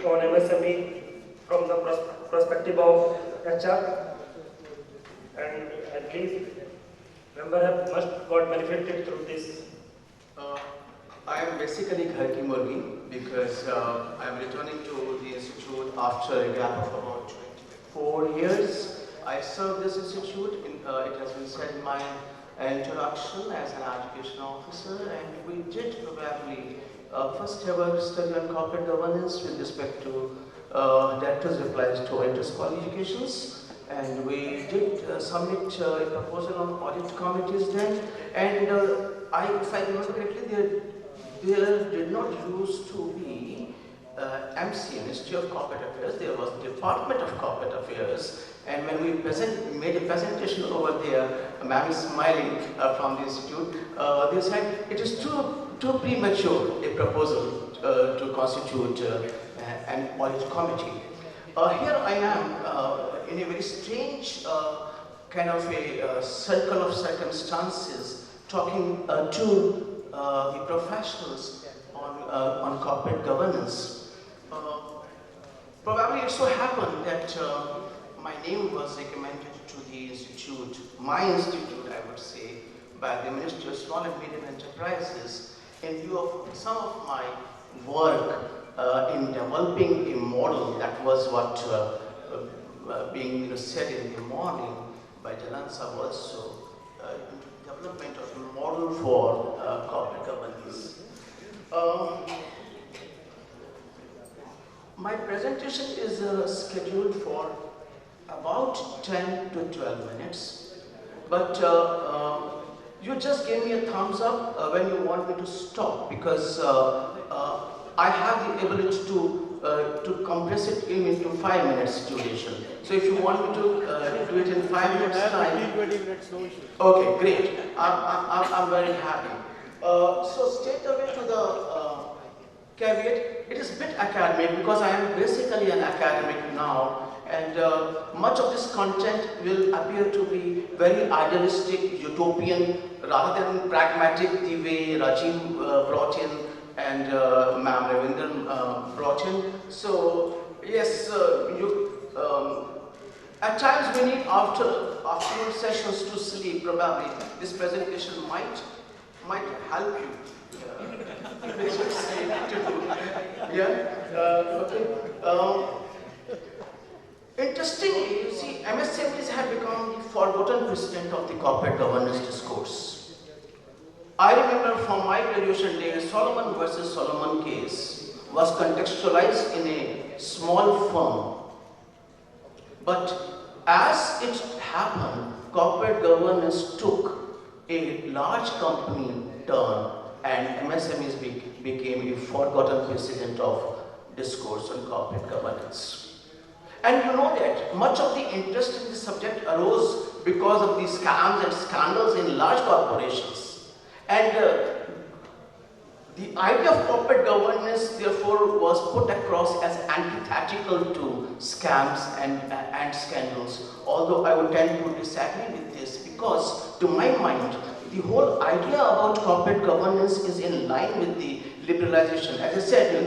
on MSME from the perspective of HR, and I believe member have must got benefited through this. Uh, I am basically Ghar Ki Murgi because I am returning to the institute after a gap of about 24 years. I served this institute, it has been said in my introduction as an education officer, and we did probably first ever study on corporate governance with respect to directors' replies to auditors' qualifications, and we did submit a proposal on audit committees then, and if I remember correctly, there did not used to be MC, Ministry of Corporate Affairs, there was Department of Corporate Affairs, and when we made a presentation over there, ma'am is smiling from the institute, they said it is too premature a proposal to constitute an audit committee. Here I am in a very strange kind of a circle of circumstances talking to the professionals on corporate governance. Probably it so happened that my name was recommended to the institute, my institute I would say, by the Ministry of Small and Medium Enterprises in view of some of my work in developing a model. That was what being said in the morning by Jalan Sahab also, development of a model for corporate governance. My presentation is scheduled for about 10 to 12 minutes, but you just gave me a thumbs up when you want me to stop, because I have the ability to compress it into 5 minutes duration. So if you want me to do it in 5 minutes time, 20 minutes, no issue. Okay, great. I'm very happy. So straight away to the caveat, it is a bit academic because I am basically an academic now, and much of this content will appear to be very idealistic, utopian, rather than pragmatic the way Rajiv brought in and Ma'am Ravindran brought in. So yes, at times we need afternoon sessions to sleep. Probably this presentation might help you. Interestingly, you see, MSMEs have become the forgotten precedent of the corporate governance discourse. I remember from my graduation days, Solomon versus Solomon case was contextualized in a small firm. But as it happened, corporate governance took a large company turn, and MSMEs became a forgotten precedent of discourse on corporate governance. And you know that much of the interest in this subject arose because of the scams and scandals in large corporations. And the idea of corporate governance, therefore, was put across as antithetical to scams and scandals. Although I would tend to disagree with this, because to my mind, the whole idea about corporate governance is in line with the liberalization. As I said,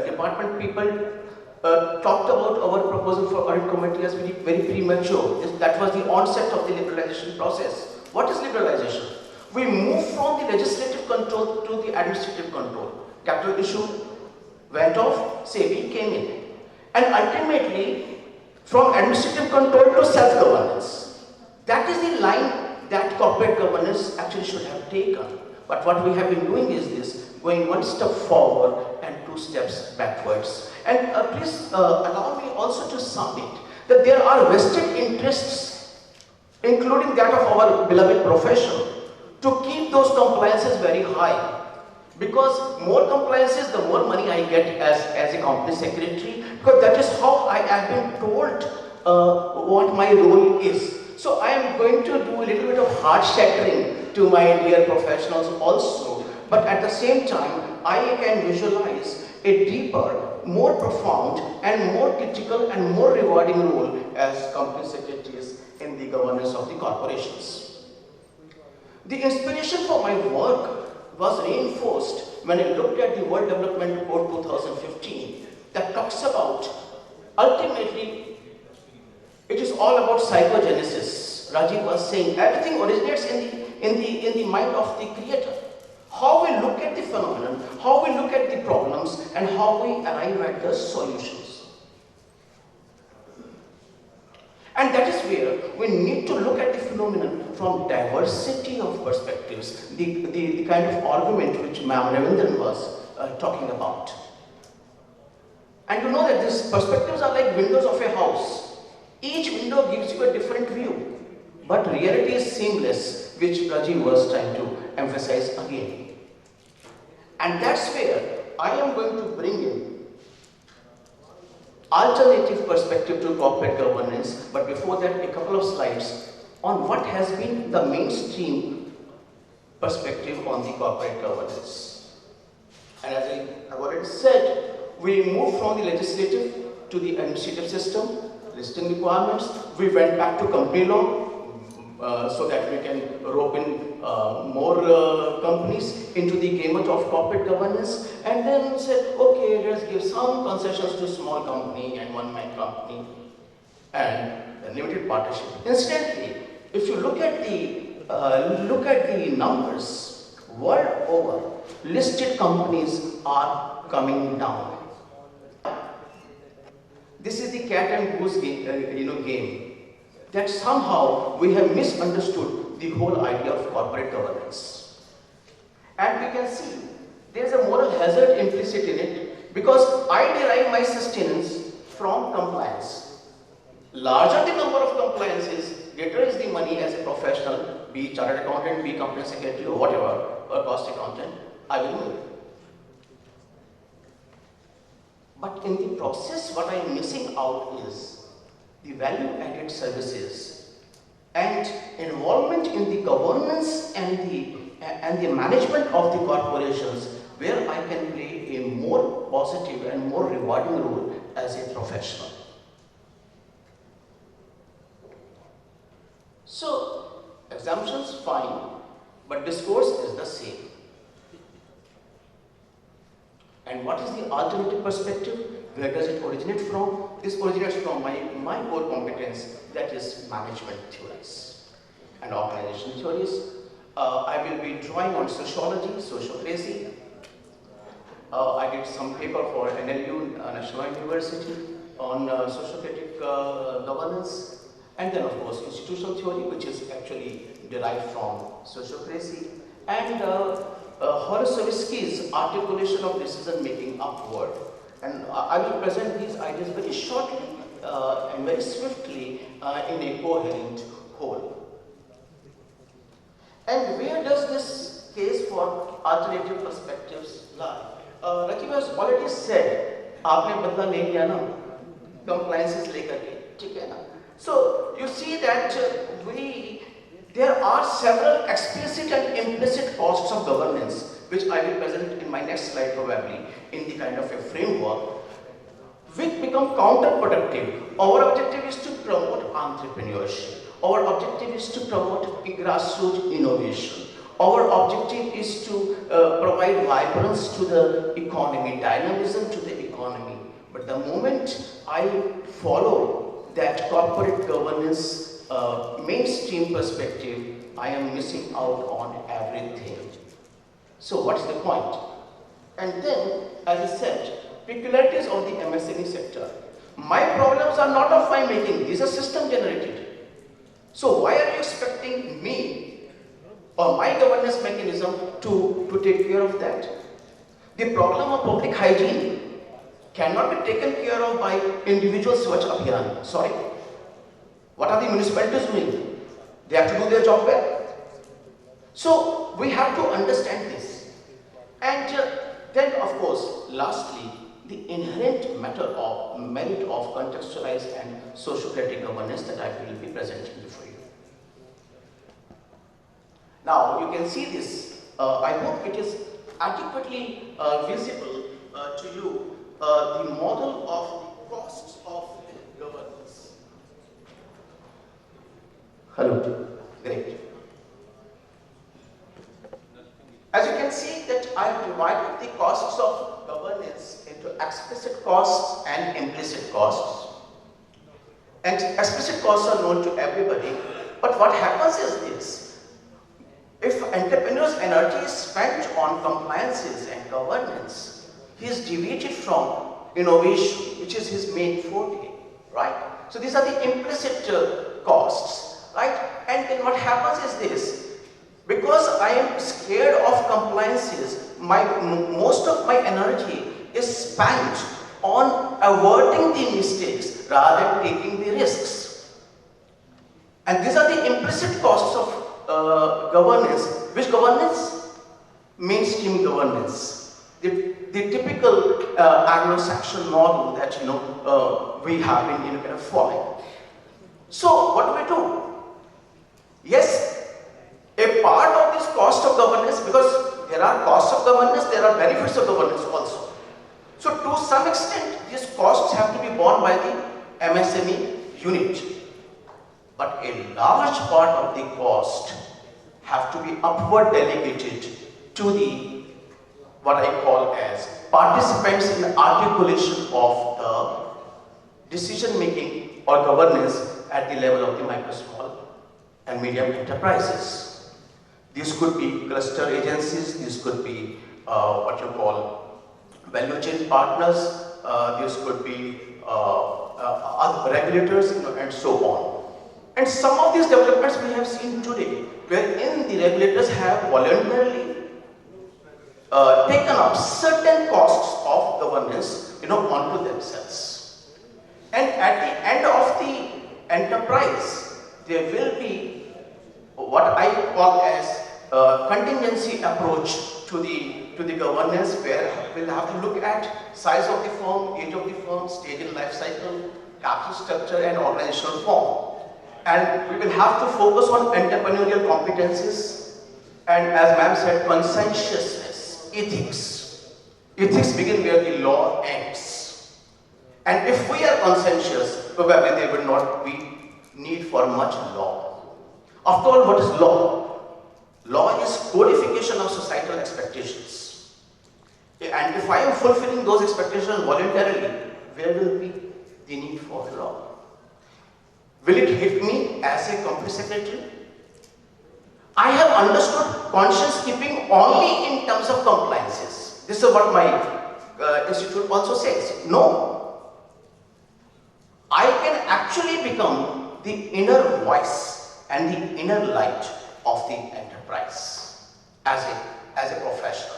department people talked about our proposal for audit committee as very premature. That was the onset of the liberalization process. What is liberalization? We move from the legislative control to the administrative control. Capital issue went off, SEBI came in. And ultimately, from administrative control to self-governance. That is the line that corporate governance actually should have taken. But what we have been doing is this, going one step forward and 2 steps backwards. And please allow me also to submit that there are vested interests, including that of our beloved profession, to keep those compliances very high. Because more compliances, the more money I get as a company secretary, because that is how I have been told what my role is. So I am going to do a little bit of heart shattering to my dear professionals also, but at the same time, I can visualize a deeper, more profound and more critical and more rewarding role as company secretaries in the governance of the corporations. The inspiration for my work was reinforced when I looked at the World Development Report 2015 that talks about, ultimately, it is all about psychogenesis. Rajiv was saying everything originates in the mind of the creator. How we look at the phenomenon, how we look at the problems, and how we arrive at the solutions. And that is where we need to look at the phenomenon from diversity of perspectives, the kind of argument which Ma'am Ravindran was talking about. And you know that these perspectives are like windows of a house. Each window gives you a different view, but reality is seamless, which Rajiv was trying to emphasize again. And that's where I am going to bring in alternative perspective to corporate governance, but before that, a couple of slides on what has been the mainstream perspective on the corporate governance. And as I have already said, we moved from the legislative to the administrative system, listing requirements. We went back to company law so that we can rope in more companies into the gamut of corporate governance, and then said, okay, let's give some concessions to small company and one-man company and the limited partnership. Incidentally, if you look at the numbers, world over, listed companies are coming down. This is the cat and goose game. That somehow we have misunderstood the whole idea of corporate governance. And we can see there is a moral hazard implicit in it, because I derive my sustenance from compliance. Larger the number of compliances, greater is the money as a professional, be chartered accountant, be company secretary, or whatever, or cost accountant, I will make. But in the process, what I am missing out is the value-added services and involvement in the governance and the management of the corporations, where I can play a more positive and more rewarding role as a professional. So, assumptions fine, but discourse is the same. And what is the alternative perspective? Where does it originate from? This originates from my core competence, that is management theories and organization theories. I will be drawing on sociology, sociocracy. I did some paper for NLU, National University, on sociocratic governance. And then, of course, institutional theory, which is actually derived from sociocracy. And Horosovsky's articulation of decision-making upward. And I will present these ideas very shortly and very swiftly in a coherent whole. And where does this case for alternative perspectives lie? Rajiv has already said, "Aapne badla nahi liya na, compliances lekar ke, theek hai na." So you see that there are several explicit and implicit costs of governance, which I will present in my next slide probably, in the kind of a framework, which become counterproductive. Our objective is to promote entrepreneurship. Our objective is to promote grassroots innovation. Our objective is to provide vibrance to the economy, dynamism to the economy. But the moment I follow that corporate governance mainstream perspective, I am missing out on everything. So what's the point? And then, as I said, peculiarities of the MSME sector. My problems are not of my making, these are system generated. So why are you expecting me or my governance mechanism to take care of that? The problem of public hygiene cannot be taken care of by individual Swachh Abhiyan. Sorry. What are the municipalities doing? They have to do their job well. So we have to understand this. And then, of course, lastly, the inherent merit of contextualized and sociocratic governance that I will be presenting before you. Now, you can see this. I hope it is adequately visible to you, the model of the costs of governance. Hello. Great. As you can see that I have divided the costs of governance into explicit costs costs and implicit costs. And explicit costs are known to everybody, but what happens is this: if entrepreneur's energy is spent on compliances and governance, he is deviated from innovation, which is his main forte, right? So these are the implicit costs, right? And then what happens is this: because I am scared of compliances, most of my energy is spent on averting the mistakes rather than taking the risks. And these are the implicit costs of governance. Which governance? Mainstream governance. The typical Anglo-Saxon model that we have been kind of following. So what do we do? Yes, a part of this cost of governance, because there are costs of governance, there are benefits of governance also. So to some extent, these costs have to be borne by the MSME unit. But a large part of the cost have to be upward delegated to the, what I call as, participants in the articulation of the decision making or governance at the level of the micro, small and medium enterprises. These could be cluster agencies, these could be what you call value chain partners, these could be other regulators, and so on. And some of these developments we have seen today, wherein the regulators have voluntarily taken up certain costs of governance, onto themselves. And at the end of the enterprise, there will be what I call as contingency approach to the governance, where we'll have to look at size of the firm, age of the firm, stage in life cycle, capital structure and organizational form. And we will have to focus on entrepreneurial competencies and, as ma'am said, conscientiousness, ethics. Ethics begin where the law ends. And if we are conscientious, probably there will not be need for much law. After all, what is law? Law is codification of societal expectations. And if I am fulfilling those expectations voluntarily, where will be the need for law? Will it hit me as a company secretary? I have understood conscience keeping only in terms of compliances. This is what my institute also says. No. I can actually become the inner voice and the inner light of the enterprise as a professional.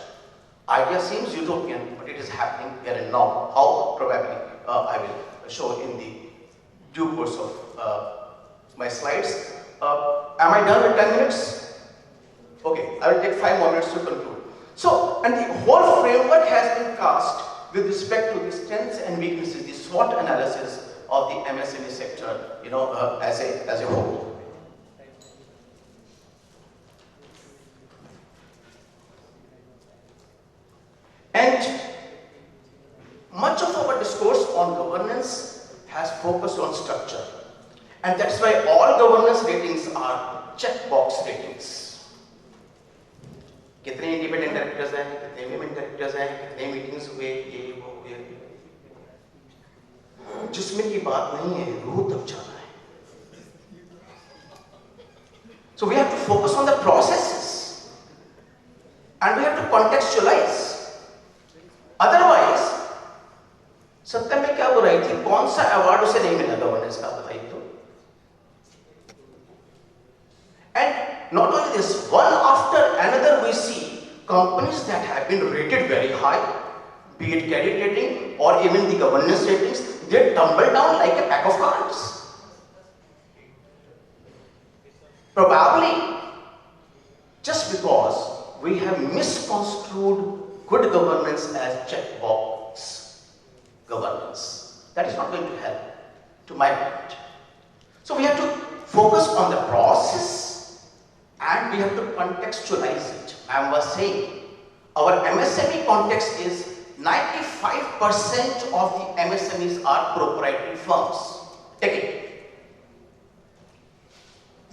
Idea seems utopian, but it is happening here and now. How? Probably I will show in the due course of my slides. Am I done with 10 minutes? Okay, I will take 5 more minutes to conclude. So, and the whole framework has been cast with respect to the strengths and weaknesses, the SWOT analysis of the MSME sector, as a whole. And much of our discourse on governance has focused on structure. And that's why all governance ratings are checkbox ratings. कितने independent directors हैं, कितने women directors हैं, कितने meetings हुए, ये वो हुए, जिसमें की बात नहीं है, रूह तक जाना है. So we have to focus on the processes and we have to contextualize. Otherwise, सत्य में क्या बुराई थी? कौन सा अवार्ड उसे नहीं मिला गवर्नेंस का, बताइए तो. And not only this, one after another we see companies that have been rated very high, be it credit rating or even the governance ratings, they tumble down like a pack of cards. Probably just because we have misconstrued good governance as checkbox governance. That is not going to help, to my mind. So we have to focus on the process and we have to contextualize it. I was saying, our MSME context is 95% of the MSMEs are proprietary firms. Take it.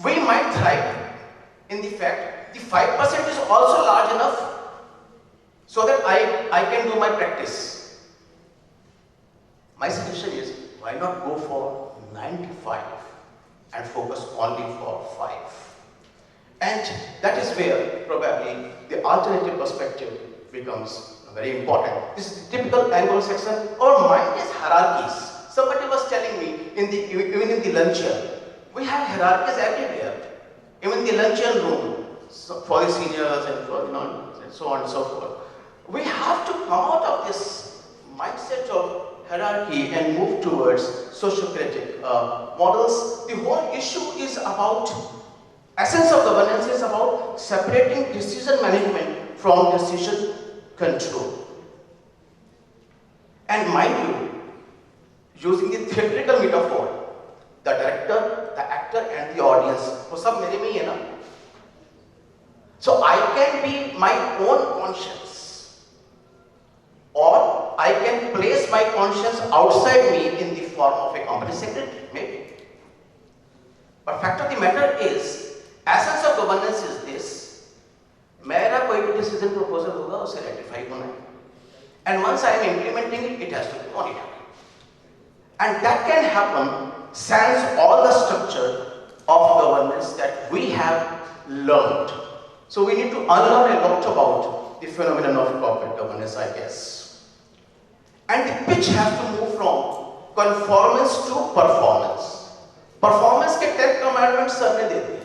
We might thrive in the fact the 5% is also large enough so that I can do my practice. My suggestion is, why not go for 95 and focus only for 5? And that is where probably the alternative perspective becomes very important. This is the typical Anglo-Saxon. Our mind is hierarchies. Somebody was telling me, even in the luncheon, we have hierarchies everywhere. Even in the luncheon room, for the seniors and for, and so on and so forth. We have to come out of this mindset of hierarchy and move towards Socratic models. The whole issue is about, essence of governance is about separating decision management from decision control. And mind you, using the theatrical metaphor, the director, the actor and the audience, वो सब मेरे में ही है ना? So I can be my own conscience, or I can place my conscience outside me in the form of a company secretary, maybe. But fact of the matter is, essence of governance is this: मेरा कोई भी decision proposal होगा, उसे ratify होना है, and once I am implementing it, it has to be monitored, and that can happen sans all the structure of governance that we have learned. So we need to unlearn a lot about the phenomenon of corporate governance, I guess. And the pitch has to move from conformance to performance. Performance के 10 commandments sir ने दे दिए.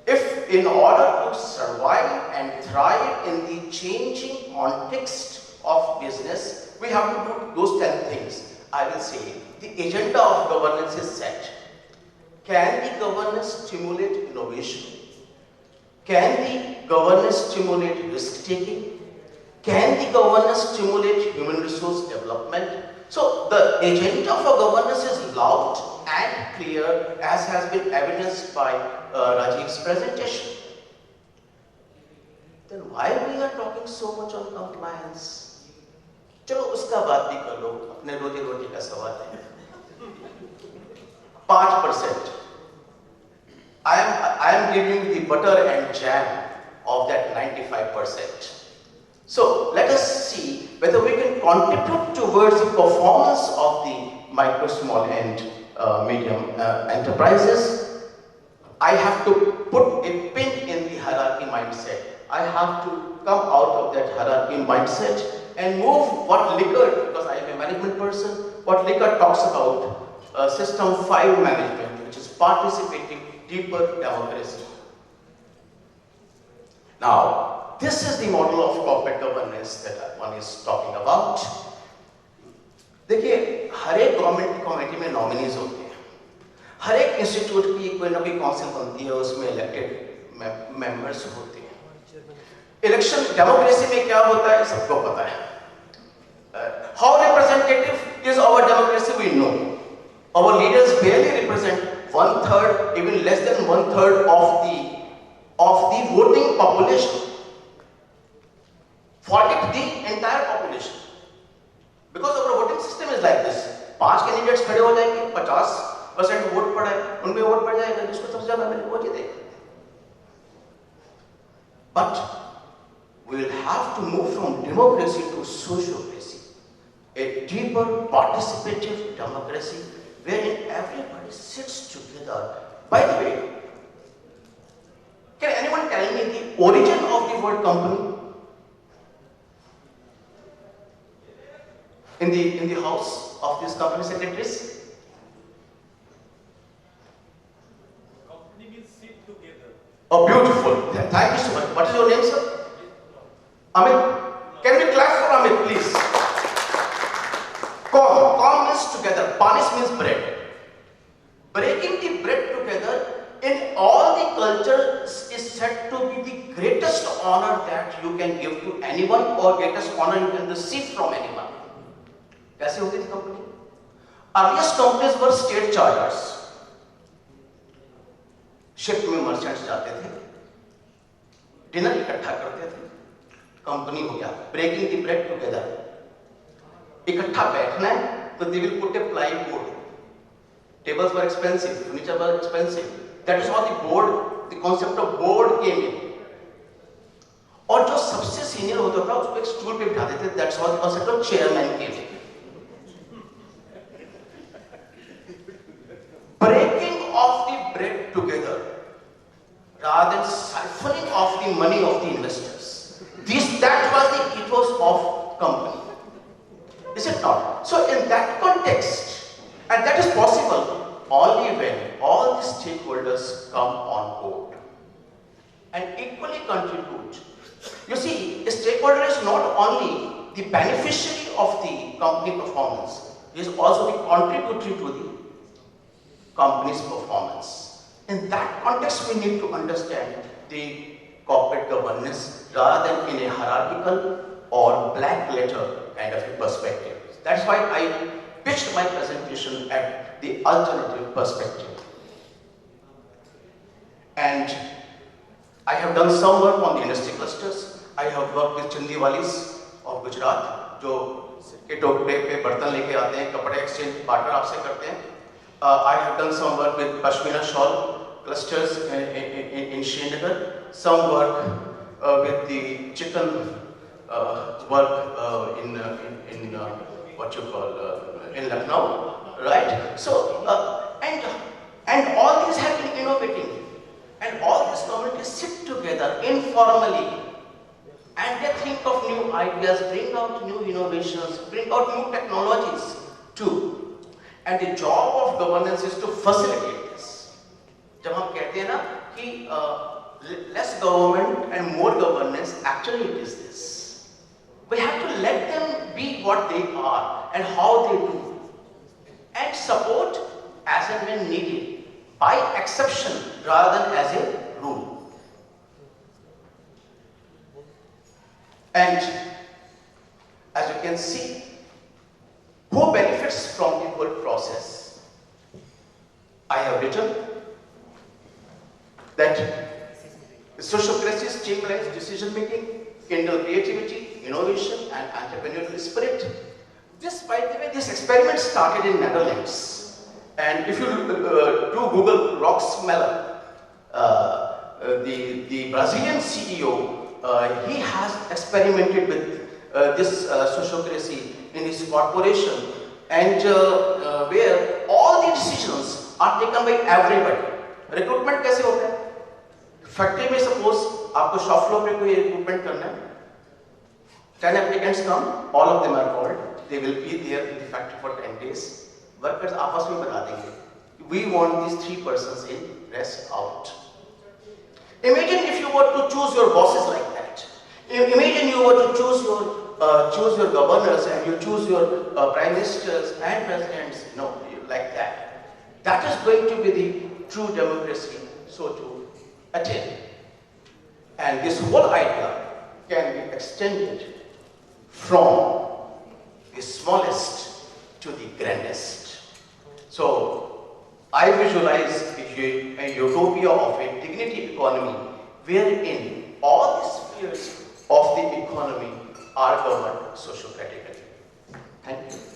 If in order to survive and thrive in the changing context of business, we have to do those 10 things. I will say the agenda of governance is set. Can the governance stimulate innovation? Can the governance stimulate risk-taking? Can the governance stimulate human resource development? So the agenda for governance is loud and clear, as has been evidenced by Rajiv's presentation. Then why we are talking so much on compliance? चलो उसका बात भी कर लो, अपने रोजी रोटी का सवाल है. 5%. I am giving the butter and jam of that 95%. So let us see whether we can contribute towards the performance of the micro, small and medium enterprises. I have to put a pin in the hierarchy mindset. I have to come out of that hierarchy mindset and move what Likert, because I am a management person, what Likert talks about system 5 management, which is participating deeper democracy. Now, this is the model of corporate governance that one is talking about. देखिए, हर एक government committee में nominees होते हैं, हर एक institute की कोई ना कोई काउंसिल बनती है, उसमें इलेक्टेड मेंबर्स होते हैं. इलेक्शन डेमोक्रेसी में क्या होता है सबको पता है. How representative is our democracy we know. Our leaders barely represent 1/3, even less than 1/3 of the voting population. Forget the entire population. Because our voting system is like this. 5 candidates खड़े हो जाएंगे, 50% वोट पड़ा है, उनमें vote पड़ जाएगा, जिसको सबसे ज्यादा मिले वो जीतेगा. But we will have to move from democracy to sociocracy, a deeper participative democracy wherein everybody sits together. By the way, can anyone tell me the origin of the word company? In the house of these company secretaries? Company means sit together. Oh, beautiful. Thank you so much. What is your name, sir? Amit. Can we clap for Amit, please? Com means together. Panis means bread. Breaking the bread together in all the cultures is said to be the greatest honor that you can give to anyone, or greatest honor you can receive from anyone. कैसे होती थी company? Earliest companies were state charters. Ship में merchants जाते थे, dinner इकट्ठा करते थे, company हो गया. Breaking the bread together. इकट्ठा बैठना है तो they will put a plywood. Tables were expensive, furniture was expensive. That is how the concept of board came in. और जो सबसे सीनियर होता था उसको एक स्टूल पे बिठा देते. That's how the concept of chairman came in. making money of the investors. That was the ethos of company. Is it not? So in that context, and that is possible only when all the stakeholders come on board and equally contribute. You see, a stakeholder is not only the beneficiary of the company performance, he is also the contributory to the company's performance. In that context, we need to understand the corporate governance rather than in a hierarchical or black letter kind of a perspective. That's why I pitched my presentation at the alternative perspective. And I have done some work on the industry clusters. I have worked with Chindiwalis of Gujarat, जो के टोकरे पे बर्तन लेके आते हैं, कपड़े exchange barter आपसे करते हैं. I have done some work with Pashmina shawl clusters in Srinagar. Some work with the chicken work in what you call in Lucknow, right? So and all these have been innovating, and all these communities sit together informally, and they think of new ideas, bring out new innovations, bring out new technologies too. And the job of governance is to facilitate this. जब हम कहते हैं ना कि less government and more governance, actually it is this. We have to let them be what they are and how they do, and support as and when needed, by exception rather than as a rule. And as you can see, who benefits from the whole process? I have written that sociocracy streamlines decision making, kindle creativity, innovation, and entrepreneurial spirit. This, by the way, this experiment started in Netherlands. And if you do Google Roxmeller, the Brazilian CEO, he has experimented with this sociocracy in his corporation, and where all the decisions are taken by everybody. Recruitment कैसे होता है? Factory में suppose आपको shop floor पे कोई recruitment करना है, 10 applicants come, all of them are called. They will be there in the factory for 10 days. Workers आपस में बता देंगे, we want these 3 persons in, rest out. Imagine if you were to choose your bosses like that. Imagine you were to choose your governors, and you choose your prime ministers and presidents, like that. That is going to be the true democracy, so to attain. And this whole idea can be extended from the smallest to the grandest. So I visualize a utopia of a dignity economy wherein all the spheres of the economy are governed sociocratically. Thank you.